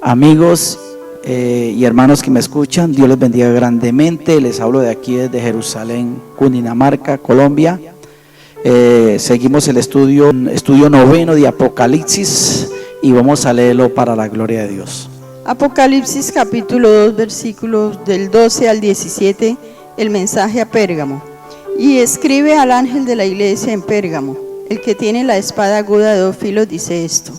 Amigos y hermanos que me escuchan, Dios les bendiga grandemente. Les hablo de aquí desde Jerusalén, Cundinamarca, Colombia. Seguimos el estudio noveno de Apocalipsis y vamos a leerlo para la gloria de Dios. Apocalipsis capítulo 2, versículos del 12 al 17, el mensaje a Pérgamo. Y escribe al ángel de la iglesia en Pérgamo, el que tiene la espada aguda de dos filos dice esto: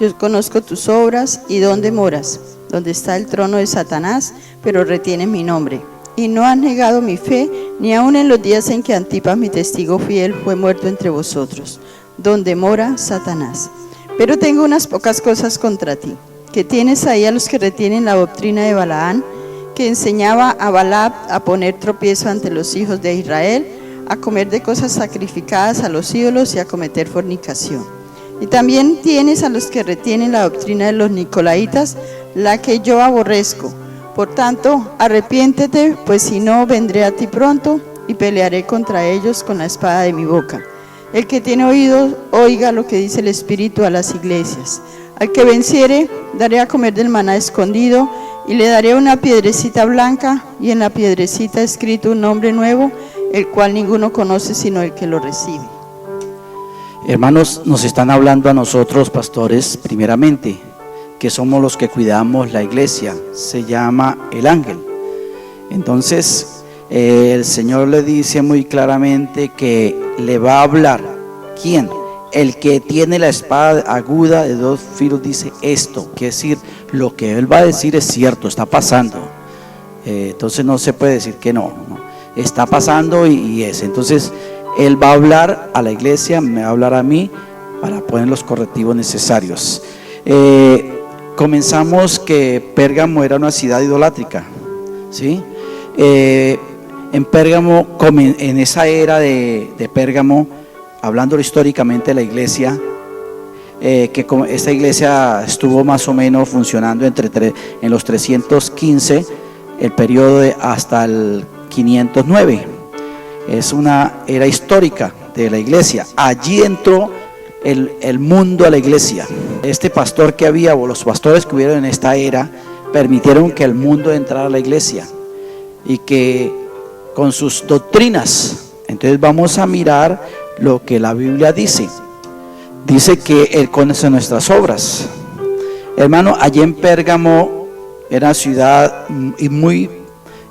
yo conozco tus obras y dónde moras, donde está el trono de Satanás, pero retienes mi nombre. Y no has negado mi fe, ni aun en los días en que Antipas, mi testigo fiel, fue muerto entre vosotros, donde mora Satanás. Pero tengo unas pocas cosas contra ti, que tienes ahí a los que retienen la doctrina de Balaán, que enseñaba a Balaam a poner tropiezo ante los hijos de Israel, a comer de cosas sacrificadas a los ídolos y a cometer fornicación. Y también tienes a los que retienen la doctrina de los Nicolaitas, la que yo aborrezco. Por tanto, arrepiéntete, pues si no, vendré a ti pronto y pelearé contra ellos con la espada de mi boca. El que tiene oídos, oiga lo que dice el Espíritu a las iglesias. Al que venciere, daré a comer del maná escondido, y le daré una piedrecita blanca, y en la piedrecita escrito un nombre nuevo, el cual ninguno conoce sino el que lo recibe. Hermanos, nos están hablando a nosotros, pastores, primeramente, que somos los que cuidamos la iglesia. Se llama el ángel. Entonces, el Señor le dice muy claramente que le va a hablar. ¿Quién? El que tiene la espada aguda de dos filos dice esto. Quiere decir, lo que Él va a decir es cierto, está pasando. Entonces no se puede decir que no. Está pasando y es. Entonces, Él va a hablar a la iglesia, me va a hablar a mí para poner los correctivos necesarios. Comenzamos que Pérgamo era una ciudad idolátrica, ¿sí? En Pérgamo, en esa era de Pérgamo, hablando históricamente de la iglesia, que esta iglesia estuvo más o menos funcionando en los 315, el periodo hasta el 509. Es una era histórica de la iglesia. Allí entró el mundo a la iglesia. Este pastor que había, o los pastores que hubieron en esta era, permitieron que el mundo entrara a la iglesia y que con sus doctrinas. Entonces vamos a mirar lo que la Biblia dice. Dice que Él conoce nuestras obras. Hermano, allí en Pérgamo era una ciudad muy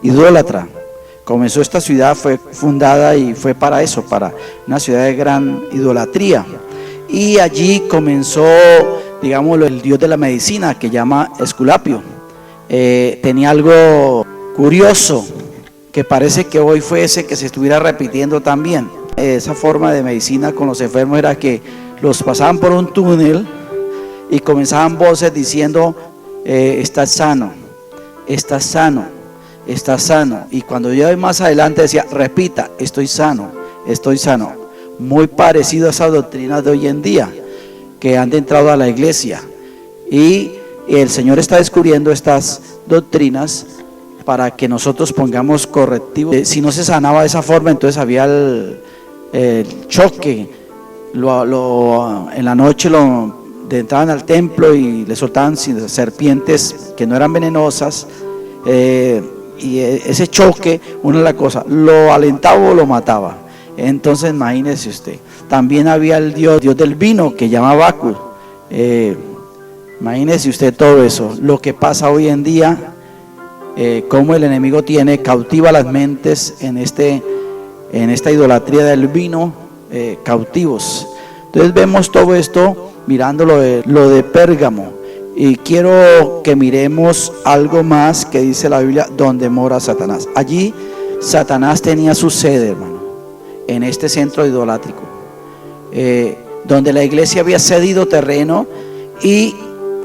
idólatra. Comenzó esta ciudad, fue fundada y fue para eso, para una ciudad de gran idolatría. Y allí comenzó, digámoslo, el dios de la medicina, que llama Esculapio. Tenía algo curioso, que parece que hoy fuese que se estuviera repitiendo también. Esa forma de medicina con los enfermos era que los pasaban por un túnel y comenzaban voces diciendo, estás sano, estás sano, estás sano. Y cuando yo más adelante decía, repita, estoy sano, estoy sano. Muy parecido a esas doctrinas de hoy en día que han entrado a la iglesia. Y el Señor está descubriendo estas doctrinas para que nosotros pongamos correctivos. Si no se sanaba de esa forma, entonces había el choque. En la noche entraban al templo y le soltaban serpientes que no eran venenosas. Y ese choque, una de las cosas, lo alentaba o lo mataba. Entonces imagínese usted. También había el dios del vino que llamaba Bacus. Imagínese usted todo eso. Lo que pasa hoy en día, cómo el enemigo cautiva las mentes en esta idolatría del vino, cautivos. Entonces vemos todo esto mirando lo de Pérgamo. Y quiero que miremos algo más que dice la Biblia, donde mora Satanás. Allí Satanás tenía su sede, hermano, en este centro idolátrico, donde la iglesia había cedido terreno y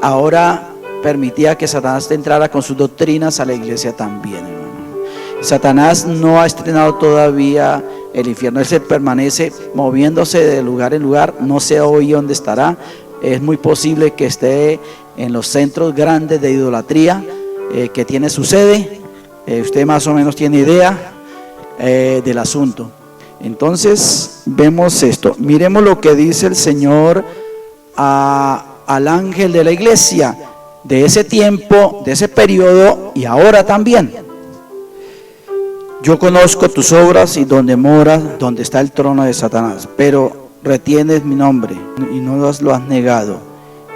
ahora permitía que Satanás entrara con sus doctrinas a la iglesia también, hermano. Satanás no ha estrenado todavía el infierno, él se permanece moviéndose de lugar en lugar, no sé hoy dónde estará. Es muy posible que esté en los centros grandes de idolatría que tiene su sede. Usted más o menos tiene idea del asunto. Entonces vemos esto. Miremos lo que dice el Señor al ángel de la iglesia. de ese tiempo, de ese periodo y ahora también. Yo conozco tus obras y donde moras, donde está el trono de Satanás, pero retienes mi nombre y no lo has negado,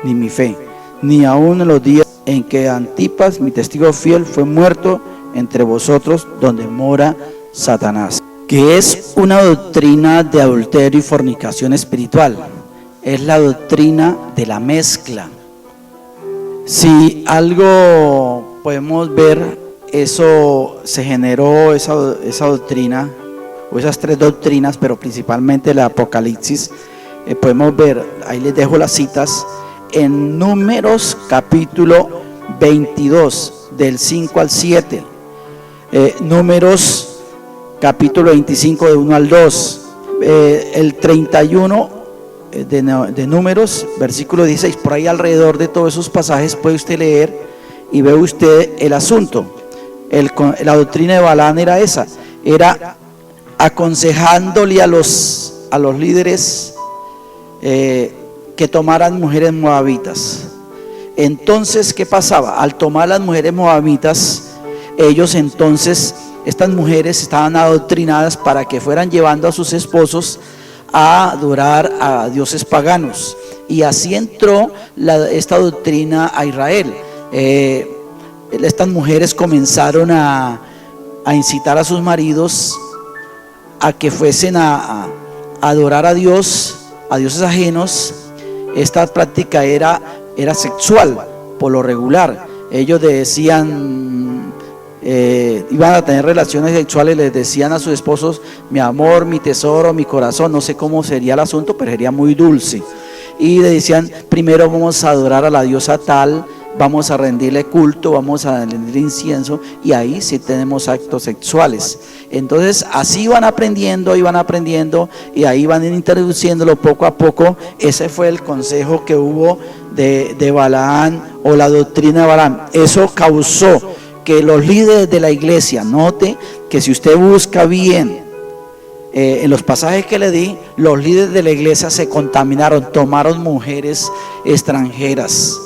ni mi fe, ni aun en los días en que Antipas, mi testigo fiel, fue muerto entre vosotros, donde mora Satanás. Que es una doctrina de adulterio y fornicación espiritual. Es la doctrina de la mezcla. Si algo podemos ver, eso se generó, esa doctrina, o esas tres doctrinas, pero principalmente la Apocalipsis, podemos ver, ahí les dejo las citas, en Números capítulo 22, del 5 al 7, Números capítulo 25, de 1 al 2, el 31 de Números, versículo 16, por ahí alrededor de todos esos pasajes puede usted leer y ve usted el asunto. La doctrina de Balaam era esa, era aconsejándole a los líderes que tomaran mujeres moabitas. Entonces, ¿qué pasaba? Al tomar las mujeres moabitas, ellos entonces, estas mujeres estaban adoctrinadas para que fueran llevando a sus esposos a adorar a dioses paganos, y así entró esta doctrina a Israel. Estas mujeres comenzaron a incitar a sus maridos a que fuesen a adorar a Dios, a dioses ajenos. Esta práctica era sexual por lo regular. Ellos decían, iban a tener relaciones sexuales, les decían a sus esposos: mi amor, mi tesoro, mi corazón. No sé cómo sería el asunto, pero sería muy dulce. Y le decían: primero vamos a adorar a la diosa tal, vamos a rendirle culto, vamos a rendirle incienso, y ahí sí tenemos actos sexuales. Entonces así iban aprendiendo, y ahí van introduciéndolo poco a poco. Ese fue el consejo que hubo de Balaam, o la doctrina de Balaam. Eso causó que los líderes de la iglesia, note que si usted busca bien, en los pasajes que le di, los líderes de la iglesia se contaminaron, tomaron mujeres extranjeras,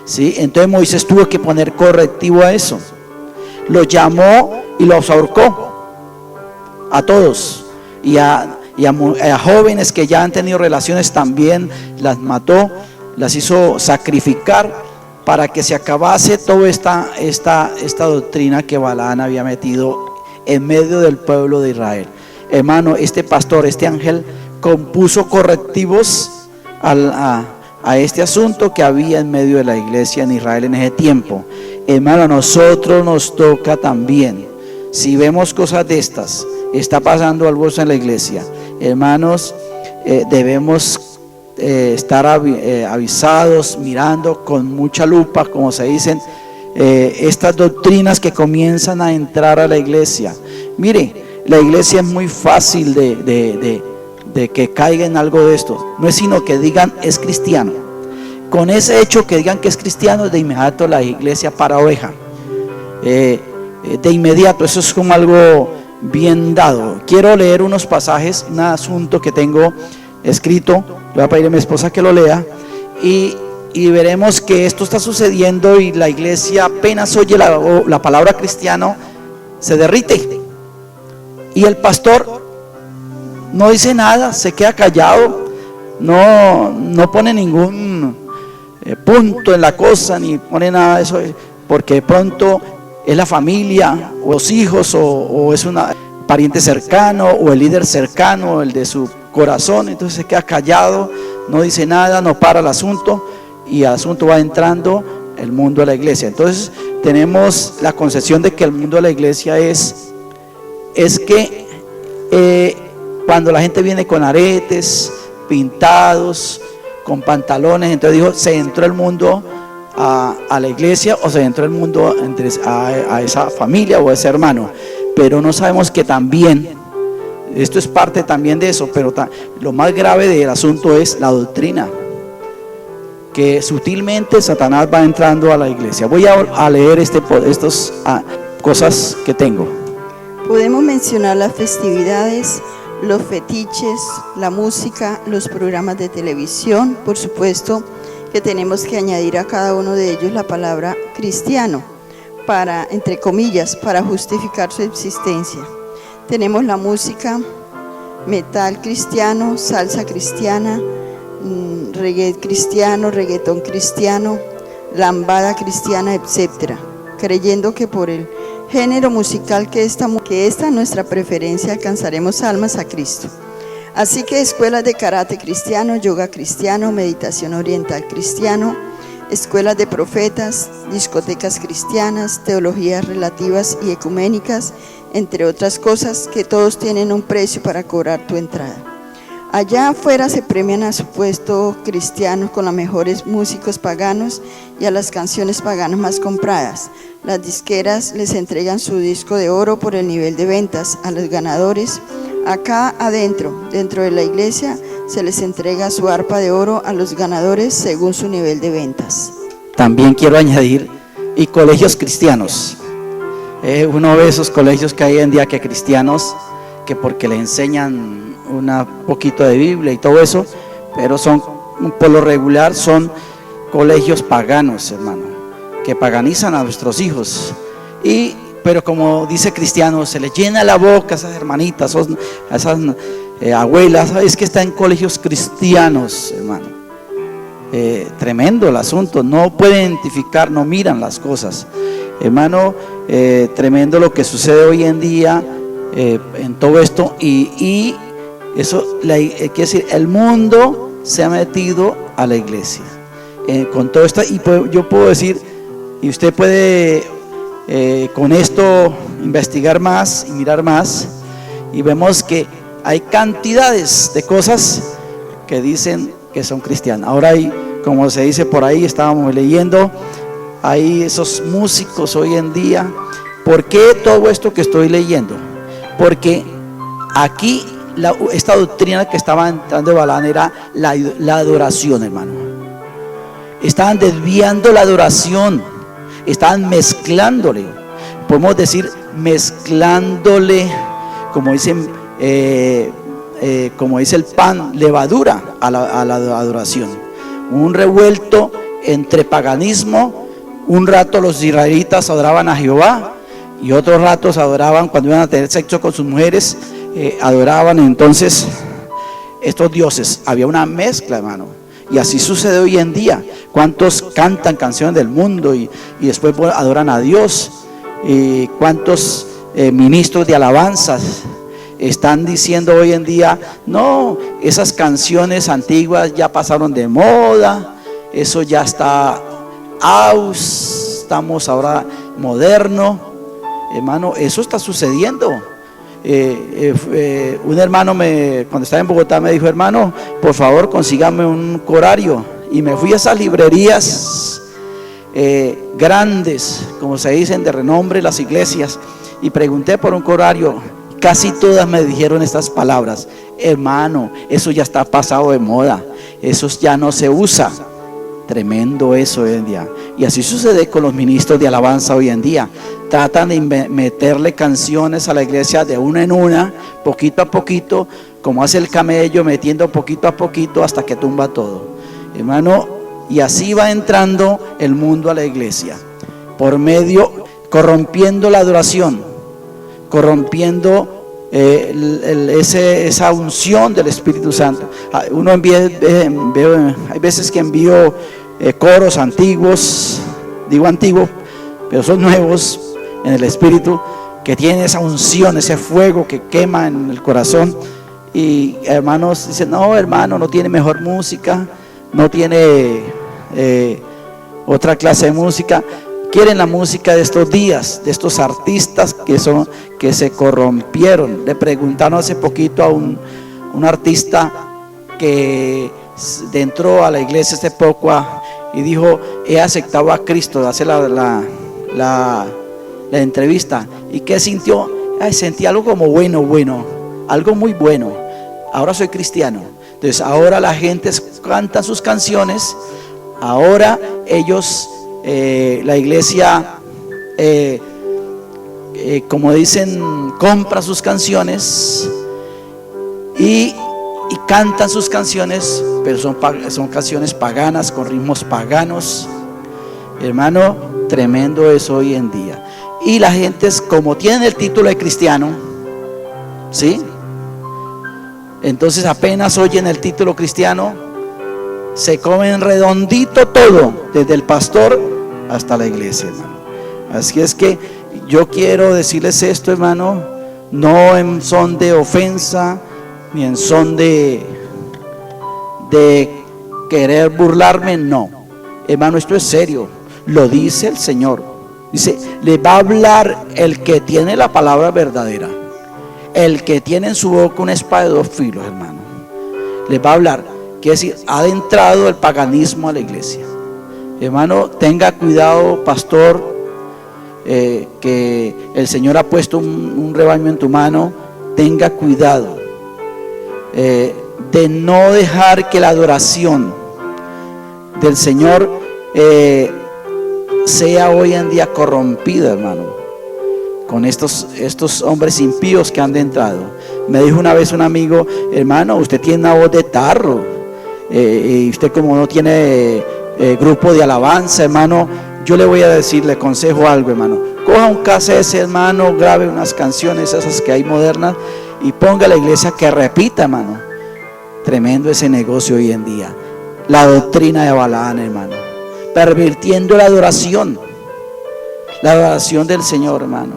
¿sí? Entonces Moisés tuvo que poner correctivo a eso. Los llamó y los ahorcó a todos, y a jóvenes que ya han tenido relaciones también las mató, las hizo sacrificar para que se acabase toda esta doctrina que Balaam había metido en medio del pueblo de Israel. Hermano, este pastor, este ángel, compuso correctivos a este asunto que había en medio de la iglesia en Israel en ese tiempo. Hermano, a nosotros nos toca también, si vemos cosas de estas, está pasando algo en la iglesia, hermanos, debemos estar avisados, mirando con mucha lupa, como se dicen, estas doctrinas que comienzan a entrar a la iglesia. Mire, la iglesia es muy fácil de que caiga en algo de esto. No es sino que digan es cristiano. Con ese hecho que digan que es cristiano, de inmediato la iglesia para oveja. De inmediato, eso es como algo bien dado. Quiero leer unos pasajes, un asunto que tengo escrito. Le voy a pedir a mi esposa que lo lea, y veremos que esto está sucediendo, y la iglesia apenas oye la palabra cristiano, se derrite, y el pastor no dice nada, se queda callado, no pone ningún punto en la cosa, ni pone nada de eso, porque de pronto es la familia, o los hijos, o es un pariente cercano, o el líder cercano, el de su corazón. Entonces se queda callado, no dice nada, no para el asunto, y el asunto va entrando el mundo de la iglesia. Entonces tenemos la concepción de que el mundo de la iglesia es que cuando la gente viene con aretes pintados, con pantalones, entonces dijo, se entró el mundo a la iglesia, o se entró el mundo a esa familia o a ese hermano. Pero no sabemos que también esto es parte también de eso, pero lo más grave del asunto es la doctrina, que sutilmente Satanás va entrando a la iglesia. Voy a leer estas cosas que tengo. Podemos mencionar las festividades, los fetiches, la música, los programas de televisión, por supuesto, que tenemos que añadir a cada uno de ellos la palabra cristiano, para, entre comillas, para justificar su existencia. Tenemos la música, metal cristiano, salsa cristiana, reggae cristiano, reggaetón cristiano, lambada cristiana, etc. Creyendo que por el género musical que esta nuestra preferencia alcanzaremos almas a Cristo. Así que escuelas de karate cristiano, yoga cristiano, meditación oriental cristiano, escuelas de profetas, discotecas cristianas, teologías relativas y ecuménicas, entre otras cosas, que todos tienen un precio para cobrar tu entrada. Allá afuera se premian a supuestos cristianos con los mejores músicos paganos y a las canciones paganas más compradas. Las disqueras les entregan su disco de oro por el nivel de ventas a los ganadores. Acá adentro, dentro de la iglesia, se les entrega su arpa de oro a los ganadores según su nivel de ventas. También quiero añadir, y colegios cristianos. Uno ve esos colegios que hay en día que cristianos, que porque le enseñan un poquito de Biblia y todo eso, pero son, por lo regular, son colegios paganos, hermano, que paganizan a nuestros hijos. Pero como dice cristiano, se les llena la boca a esas hermanitas, a esas abuelas, es que está en colegios cristianos, hermano. Tremendo el asunto, no pueden identificar, no miran las cosas, hermano. Tremendo lo que sucede hoy en día en todo esto, y eso quiere decir, el mundo se ha metido a la iglesia con todo esto, y yo puedo decir, y usted puede con esto investigar más y mirar más, y vemos que hay cantidades de cosas que dicen que son cristianas. Ahora hay, como se dice por ahí, estábamos leyendo, hay esos músicos hoy en día. ¿Por qué todo esto que estoy leyendo? Porque aquí esta doctrina que estaba entrando de Balaam era la adoración, hermano. Estaban desviando la adoración, estaban mezclándole, podemos decir mezclándole, como dicen, como dice el pan, levadura a la adoración. Un revuelto entre paganismo. Un rato los israelitas adoraban a Jehová y otros ratos adoraban, cuando iban a tener sexo con sus mujeres, adoraban entonces estos dioses. Había una mezcla, hermano, y así sucede hoy en día. ¿Cuántos cantan canciones del mundo y después adoran a Dios? Y cuántos ministros de alabanzas están diciendo hoy en día, no, esas canciones antiguas ya pasaron de moda, eso ya está estamos ahora moderno, hermano. Eso está sucediendo. Un hermano cuando estaba en Bogotá me dijo, hermano, por favor consígame un corario, y me fui a esas librerías grandes, como se dicen, de renombre, las iglesias, y pregunté por un corario. Casi todas me dijeron estas palabras: hermano, eso ya está pasado de moda, eso ya no se usa. Tremendo eso hoy en día. Y así sucede con los ministros de alabanza hoy en día. Tratan de meterle canciones a la iglesia de una en una, poquito a poquito, como hace el camello, metiendo poquito a poquito hasta que tumba todo, hermano. Y así va entrando el mundo a la iglesia, por medio, corrompiendo la adoración, corrompiendo esa unción del Espíritu Santo. Uno hay veces que envío coros antiguos, digo antiguos, pero son nuevos en el Espíritu, que tienen esa unción, ese fuego que quema en el corazón. Y hermanos dicen, no, hermano, no tiene mejor música, no tiene otra clase de música. Quieren la música de estos días, de estos artistas que se corrompieron. Le preguntaron hace poquito a un artista que entró a la iglesia hace poco y dijo, he aceptado a Cristo, hace la entrevista. ¿Y qué sintió? Sentí algo como bueno, algo muy bueno. Ahora soy cristiano. Entonces ahora la gente canta sus canciones, ahora ellos... la iglesia, como dicen, compra sus canciones y cantan sus canciones, pero son canciones paganas, con ritmos paganos. Hermano, tremendo es hoy en día. Y la gente, como tienen el título de cristiano, ¿sí? Entonces apenas oyen el título cristiano, se comen redondito todo, desde el pastor hasta la iglesia, hermano. Así es que yo quiero decirles esto, hermano, no en son de ofensa, ni en son de querer burlarme, no. Hermano, esto es serio, lo dice el Señor. Dice, le va a hablar el que tiene la palabra verdadera, el que tiene en su boca una espada de dos filos, hermano. Le va a hablar, quiere decir, ha adentrado el paganismo a la iglesia. Hermano, tenga cuidado, pastor, que el Señor ha puesto un rebaño en tu mano. Tenga cuidado de no dejar que la adoración del Señor sea hoy en día corrompida, hermano, con estos hombres impíos que han entrado. Me dijo una vez un amigo, hermano, usted tiene una voz de tarro, y usted como no tiene grupo de alabanza, hermano, yo le voy a decir, le aconsejo algo, hermano. Coja un cassette, hermano, grabe unas canciones esas que hay modernas y ponga a la iglesia que repita, hermano. Tremendo ese negocio hoy en día. La doctrina de Balaam, hermano, pervirtiendo la adoración del Señor, hermano.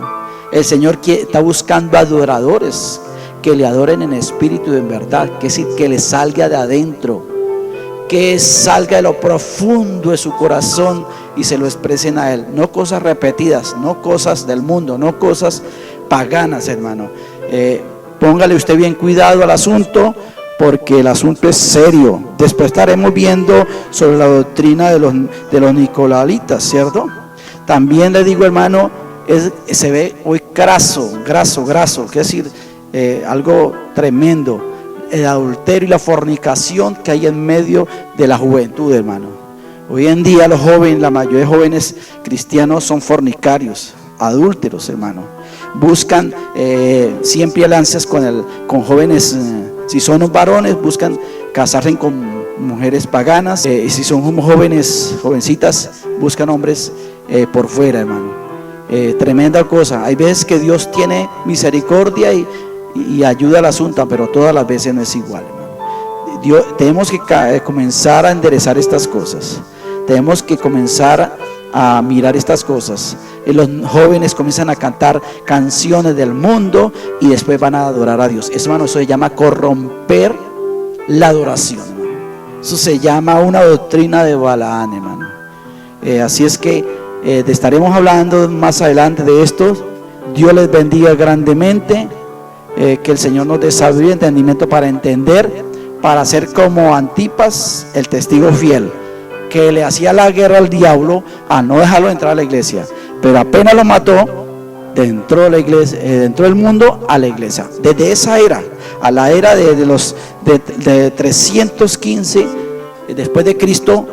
El Señor está buscando adoradores que le adoren en espíritu y en verdad, que es decir, que le salga de adentro, que salga de lo profundo de su corazón y se lo expresen a Él. No cosas repetidas, no cosas del mundo, no cosas paganas, hermano. Póngale usted bien cuidado al asunto, porque el asunto es serio. Después estaremos viendo sobre la doctrina de los nicolaitas, ¿cierto? También le digo, hermano, se ve hoy graso, que es decir, algo tremendo. El adulterio y la fornicación que hay en medio de la juventud, hermano. Hoy en día los jóvenes, la mayoría de jóvenes cristianos son fornicarios, adúlteros, hermano. Buscan siempre alianzas con jóvenes, si son varones buscan casarse con mujeres paganas, y si son jóvenes, jovencitas, buscan hombres por fuera, hermano. Tremenda cosa. Hay veces que Dios tiene misericordia y ayuda al asunto, pero todas las veces no es igual, hermano. Tenemos que comenzar a enderezar estas cosas. Tenemos que comenzar a mirar estas cosas. Y los jóvenes comienzan a cantar canciones del mundo y después van a adorar a Dios. Eso, hermano, eso se llama corromper la adoración, hermano. Eso se llama una doctrina de Balaam, hermano. Así es que estaremos hablando más adelante de esto. Dios les bendiga grandemente. Que el Señor nos dé sabiduría y entendimiento para entender, para ser como Antipas, el testigo fiel, que le hacía la guerra al diablo a no dejarlo entrar a la iglesia, pero apenas lo mató, dentro de la iglesia, dentro del mundo, a la iglesia. Desde esa era, a la era de 315 después de Cristo,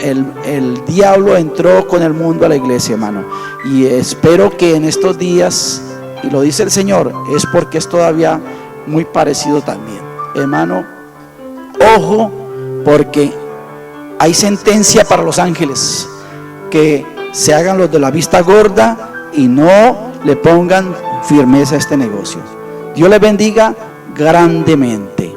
el diablo entró con el mundo a la iglesia, hermano. Y espero que en estos días, y lo dice el Señor, es porque es todavía muy parecido también, hermano. Ojo, porque hay sentencia para los ángeles, que se hagan los de la vista gorda y no le pongan firmeza a este negocio. Dios les bendiga grandemente.